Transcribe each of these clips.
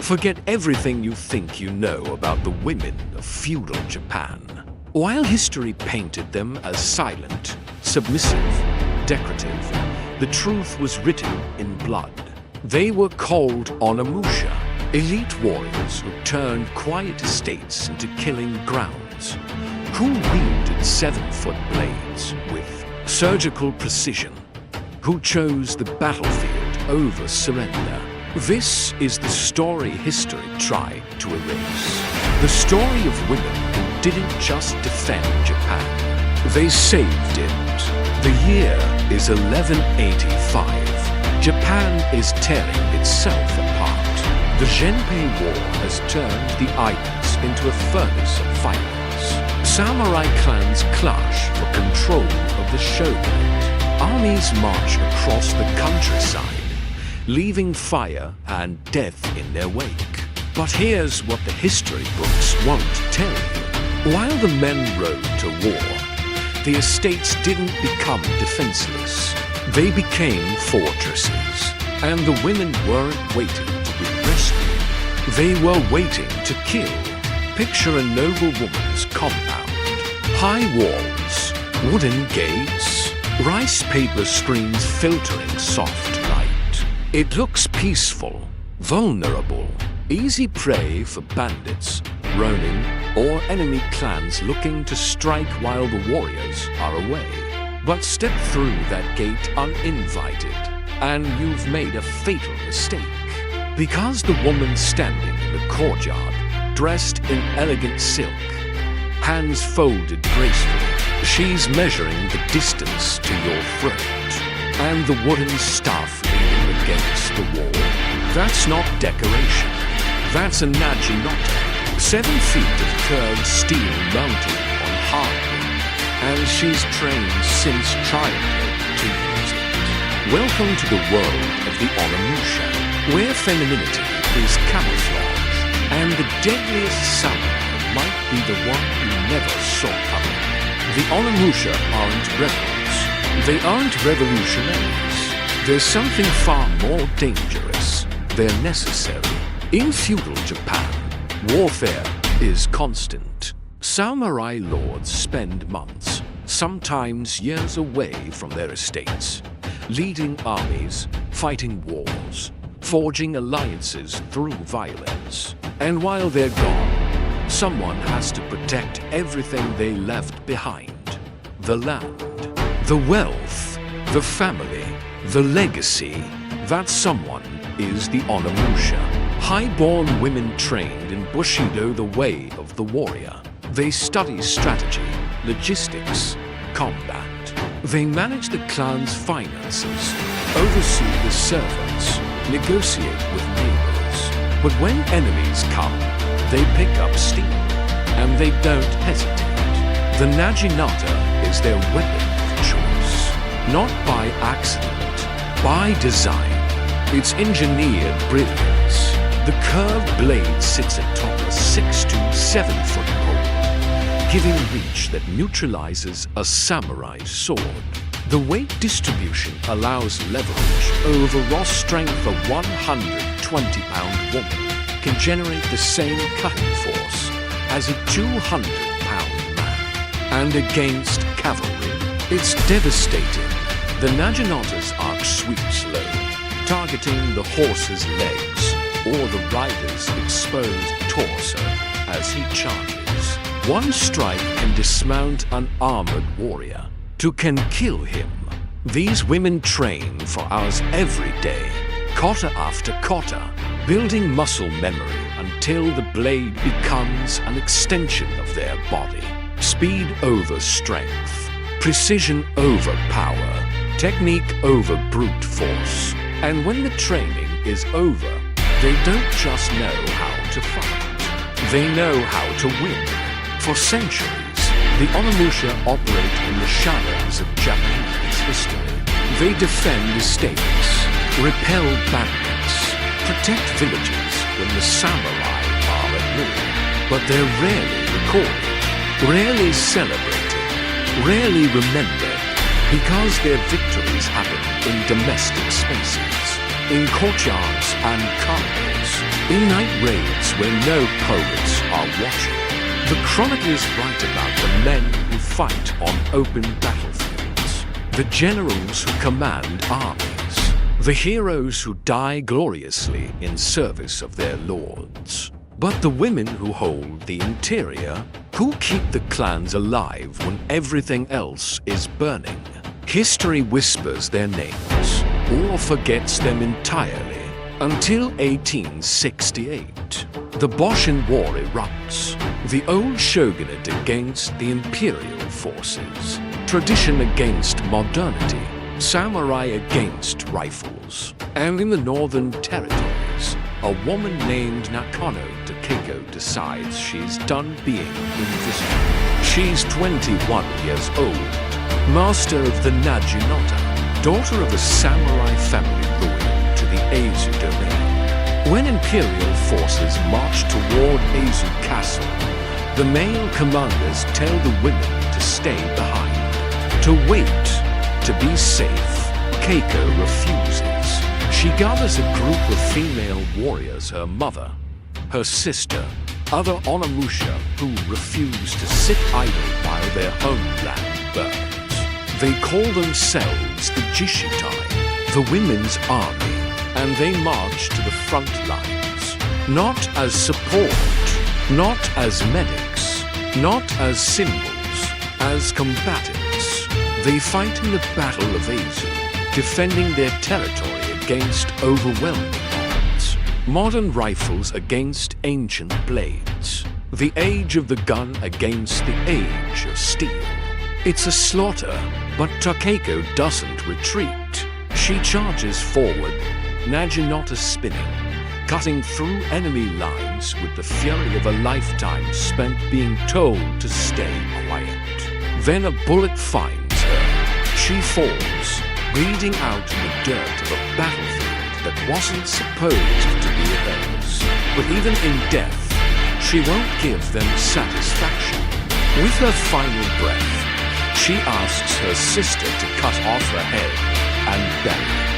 Forget everything you think you know about the women of feudal Japan. While history painted them as silent, submissive, decorative, the truth was written in blood. They were called Onna-Musha, elite warriors who turned quiet estates into killing grounds, who wielded 7-foot blades with surgical precision, who chose the battlefield over surrender. This is the story history tried to erase. The story of women who didn't just defend Japan, they saved it. The year is 1185. Japan is tearing itself apart. The Genpei War has turned the islands into a furnace of violence. Samurai clans clash for control of the shogunate. Armies march across the countryside, leaving fire and death in their wake. But here's what the history books won't tell you. While the men rode to war, the estates didn't become defenseless. They became fortresses, and the women weren't waiting to be rescued. They were waiting to kill. Picture a noble woman's compound. High walls, wooden gates, rice paper screens filtering soft light. It looks peaceful, vulnerable, easy prey for bandits, ronin, or enemy clans looking to strike while the warriors are away. But step through that gate uninvited, and you've made a fatal mistake. Because the woman standing in the courtyard, dressed in elegant silk, hands folded gracefully, she's measuring the distance to your throat, and the wooden staff leaning against the wall. That's not decoration. That's a naginata. 7 feet of curved steel mounted on hardwood, and she's trained since childhood to use it. Welcome to the world of the Onna-Musha, where femininity is camouflage, and the deadliest samurai might be the one you never saw coming. The Onna-Musha aren't rebels. They aren't revolutionaries. There's something far more dangerous. They're necessary. In feudal Japan, warfare is constant. Samurai lords spend months, sometimes years away from their estates, leading armies, fighting wars, forging alliances through violence. And while they're gone, someone has to protect everything they left behind. The land, the wealth, the family, the legacy. That someone is the Onna-Musha. High-born women trained in Bushido, the way of the warrior. They study strategy, logistics, combat. They manage the clan's finances, oversee the servants, negotiate with neighbors. But when enemies come, they pick up steam, and they don't hesitate. The naginata is their weapon of choice, not by accident, by design. It's engineered brilliance. The curved blade sits atop a 6 to 7-foot pole, giving reach that neutralizes a samurai's sword. The weight distribution allows leverage over raw strength. A 120-pound woman can generate the same cutting force as a 200-pound man. And against cavalry, it's devastating. The naginatas arc sweeps low, targeting the horse's legs or the rider's exposed torso as he charges. One strike can dismount an armored warrior. Two can kill him. These women train for hours every day, kata after kata, building muscle memory until the blade becomes an extension of their body. Speed over strength, precision over power, technique over brute force. And when the training is over, they don't just know how to fight. They know how to win. For centuries, the Onna-Musha operate in the shadows of Japanese history. They defend estates, repel bandits, protect villages when the samurai are at war. But they're rarely recorded, rarely celebrated, rarely remembered, because their victories happen in domestic spaces. in courtyards and carnivals, in night raids where no poets are watching. The chroniclers write about the men who fight on open battlefields, the generals who command armies, the heroes who die gloriously in service of their lords. But the women who hold the interior, who keep the clans alive when everything else is burning. History whispers their names, or forgets them entirely, until 1868. The Boshin War erupts, the old shogunate against the imperial forces, tradition against modernity, samurai against rifles. And in the northern territories, a woman named Nakano Takeko decides she's done being invisible. She's 21 years old, master of the naginata, daughter of a samurai family loyal to the Eizu domain. When imperial forces march toward Eizu Castle, the male commanders tell the women to stay behind, to wait, to be safe. Keiko refuses. She gathers a group of female warriors, her mother, her sister, other Onna-Musha who refuse to sit idle while their homeland burns. They call themselves the Jishitai, the women's army, and they march to the front lines, not as support, not as medics, not as symbols, as combatants. They fight in the Battle of Eizu, defending their territory against overwhelming odds. Modern rifles against ancient blades. The age of the gun against the age of steel. It's a slaughter, but Takeko doesn't retreat. She charges forward, naginata spinning, cutting through enemy lines with the fury of a lifetime spent being told to stay quiet. Then a bullet finds her. She falls, bleeding out in the dirt of a battlefield that wasn't supposed to be hers. But even in death, she won't give them satisfaction. With her final breath, she asks her sister to cut off her head and bury it.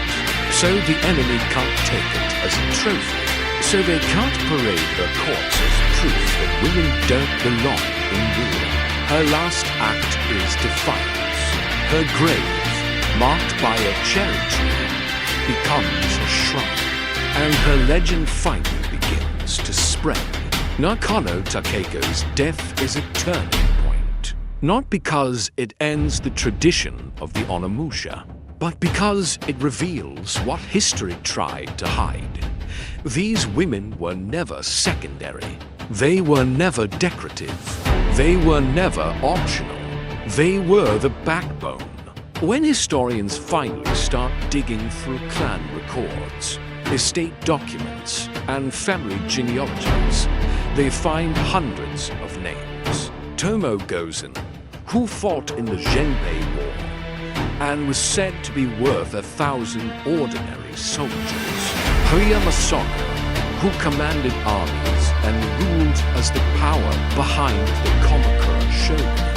So the enemy can't take it as a trophy. So they can't parade her corpse as proof that women don't belong in war. Her last act is defiance. Her grave, marked by a cherry tree, becomes a shrine, and her legend finally begins to spread. Nakano Takeko's death is a turning point, not because it ends the tradition of the Onna-Musha, but because it reveals what history tried to hide. These women were never secondary. They were never decorative. They were never optional. They were the backbone. When historians finally start digging through clan records, estate documents, and family genealogies, they find hundreds of names. Tomoe Gozen, who fought in the Genpei War, and was said to be worth 1,000 ordinary soldiers. Masako, who commanded armies and ruled as the power behind the Kamakura shogunate.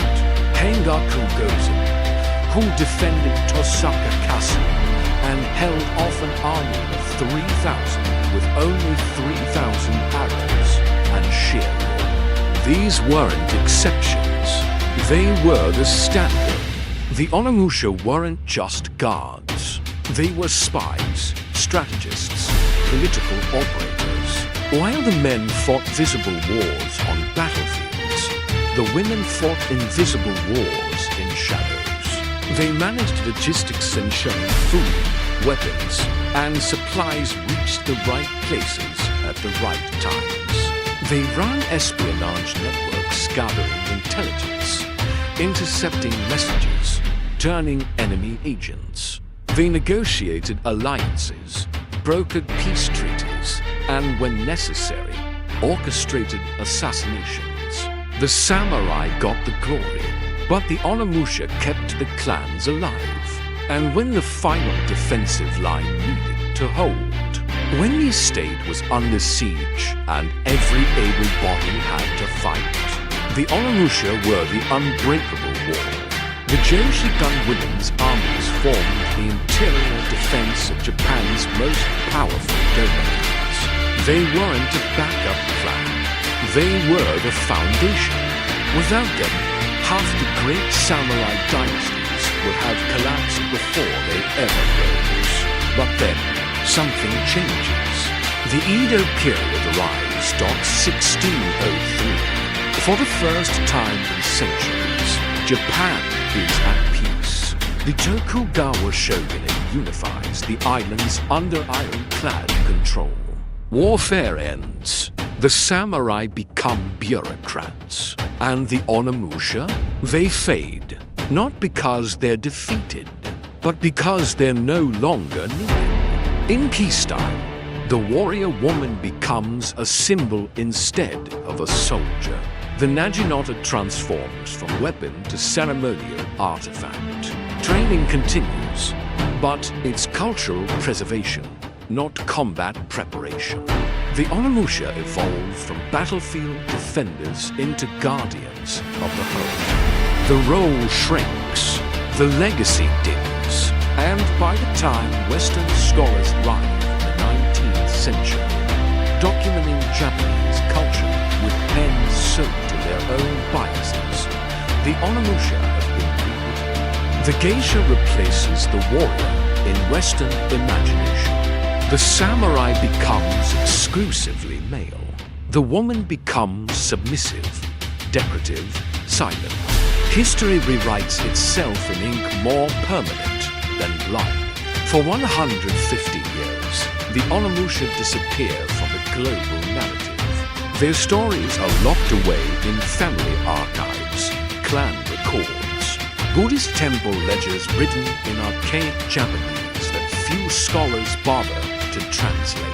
Hengaku Gozen, who defended Tosaka Castle and held off an army of 3,000 with only 3,000 arrows and sheer. These weren't exceptions. They were the standard. The Onna-Musha weren't just guards. They were spies, strategists, political operators. While the men fought visible wars on battlefields, the women fought invisible wars in shadows. They managed logistics, ensuring food, weapons, and supplies reached the right places at the right times. They ran espionage networks gathering intelligence, intercepting messages, turning enemy agents. They negotiated alliances, brokered peace treaties, and when necessary, orchestrated assassinations. The samurai got the glory, but the Onna-Musha kept the clans alive. And when the final defensive line needed to hold, when the estate was under siege and every able body had to fight, the Onna-Musha were the unbreakable wall. The Joshikan women's armies formed the interior defense of Japan's most powerful domains. They weren't a backup plan. They were the foundation. Without them, half the great samurai dynasties would have collapsed before they ever rose. But then, something changes. The Edo period arrives .1603. For the first time in centuries, Japan is at peace. The Tokugawa shogunate unifies the islands under ironclad control. Warfare ends. The samurai become bureaucrats. And the Onna-Musha, they fade. Not because they're defeated, but because they're no longer needed. In peacetime, the warrior woman becomes a symbol instead of a soldier. The naginata transforms from weapon to ceremonial artifact. Training continues, but it's cultural preservation, not combat preparation. The Onna-Musha evolve from battlefield defenders into guardians of the home. The role shrinks, the legacy dims, and by the time Western scholars arrive in the 19th century, documenting Japanese culture with pens soaked in their own biases, the Onna-Musha have been rewritten. The geisha replaces the warrior in Western imagination. The samurai becomes exclusively male. The woman becomes submissive, decorative, silent. History rewrites itself in ink more permanent than blood. For 150 years, the Onna-Musha disappear from the global narrative. Their stories are locked away in family archives, clan records, Buddhist temple ledgers written in archaic Japanese that few scholars bother to translate.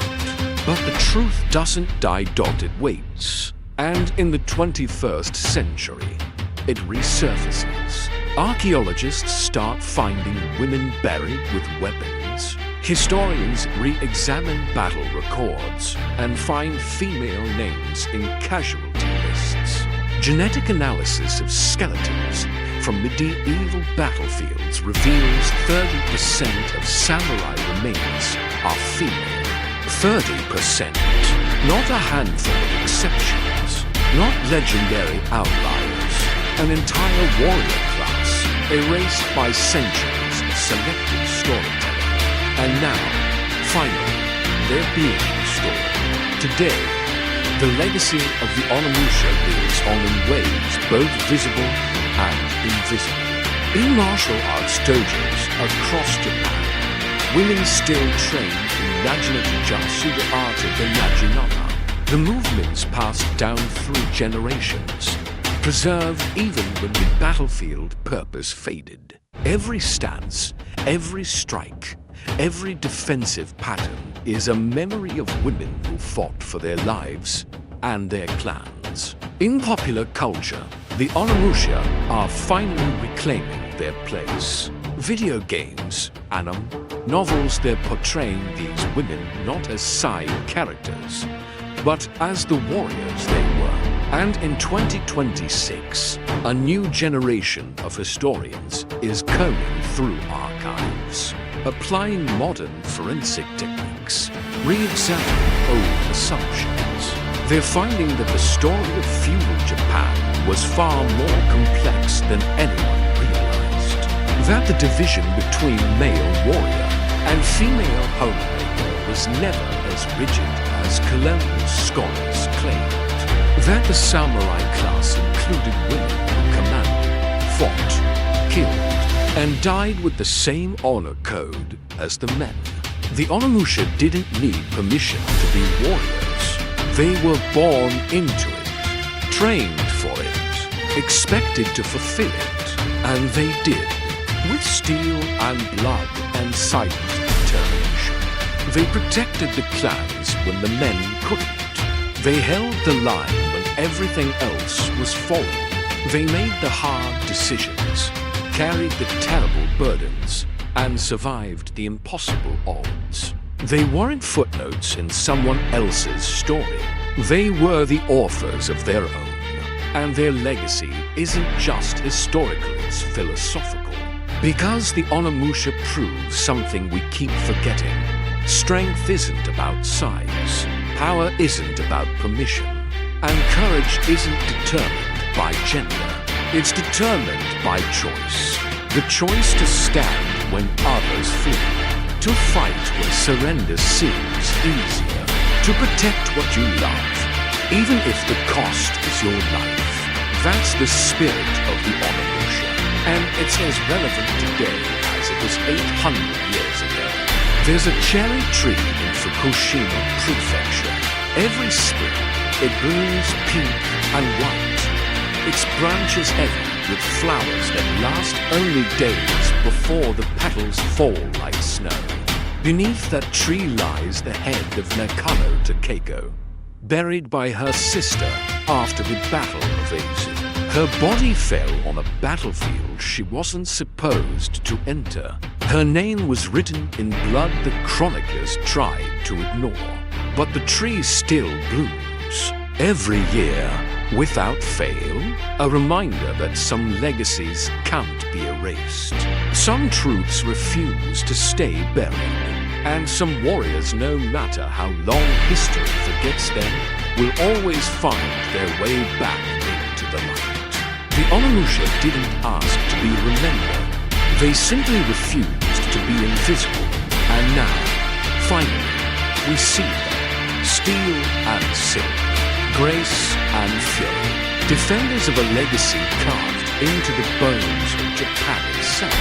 But the truth doesn't die. It waits. And in the 21st century, it resurfaces. Archaeologists start finding women buried with weapons. Historians re-examine battle records and find female names in casualty lists. Genetic analysis of skeletons from medieval battlefields reveals 30% of samurai remains are female. 30%. Not a handful of exceptions. Not legendary outliers. An entire warrior class erased by centuries of selective storytelling. And now, finally, they're being restored. Today, the legacy of the Onna-Musha lives on in ways both visible and invisible. In martial arts dojos across Japan, women still train in naginata jutsu, the art of the naginata. The movements passed down through generations, preserved even when the battlefield purpose faded. Every stance, every strike, every defensive pattern is a memory of women who fought for their lives and their clans. In popular culture, the Onna-Musha are finally reclaiming their place. Video games, anime, novels, they're portraying these women not as side characters, but as the warriors they were. And in 2026, a new generation of historians is combing through archives, applying modern forensic techniques, re-examining old assumptions. They're finding that the story of feudal Japan was far more complex than anyone realized. That the division between male warrior and female homemaker was never as rigid as colonial scholars claimed. That the samurai class included women who commanded, fought, killed, and died with the same honor code as the men. The Onna-Musha didn't need permission to be warriors. They were born into it, trained for it, expected to fulfill it, and they did, with steel and blood and silent determination. They protected the clans when the men couldn't. They held the line when everything else was falling. They made the hard decisions, carried the terrible burdens, and survived the impossible odds. They weren't footnotes in someone else's story. They were the authors of their own. And their legacy isn't just historical, it's philosophical. Because the Onna-Musha proves something we keep forgetting. Strength isn't about size, power isn't about permission, and courage isn't determined by gender. It's determined by choice. The choice to stand when others flee, to fight when surrender seems easier, to protect what you love, even if the cost is your life. That's the spirit of the Onna-Musha, and it's as relevant today as it was 800 years ago. There's a cherry tree in Fukushima Prefecture. Every spring, it blooms pink and white. Its branches heavy with flowers that last only days before the petals fall like snow. Beneath that tree lies the head of Nakano Takeko, buried by her sister after the Battle of Azu. Her body fell on a battlefield she wasn't supposed to enter. Her name was written in blood the chroniclers tried to ignore. But the tree still blooms. Every year, without fail, a reminder that some legacies can't be erased. Some truths refuse to stay buried. And some warriors, no matter how long history forgets them, will always find their way back into the light. The Onna-Musha didn't ask to be remembered. They simply refused to be invisible. And now, finally, we see them. Steel and silk, grace and fury. Defenders of a legacy carved into the bones of Japan itself.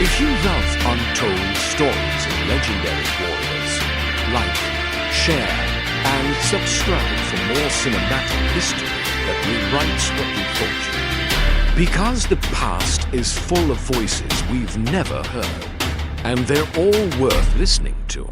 If you love untold stories of legendary warriors, like, share, and subscribe for more cinematic history that rewrites what we thought you knew. Because the past is full of voices we've never heard, and they're all worth listening to.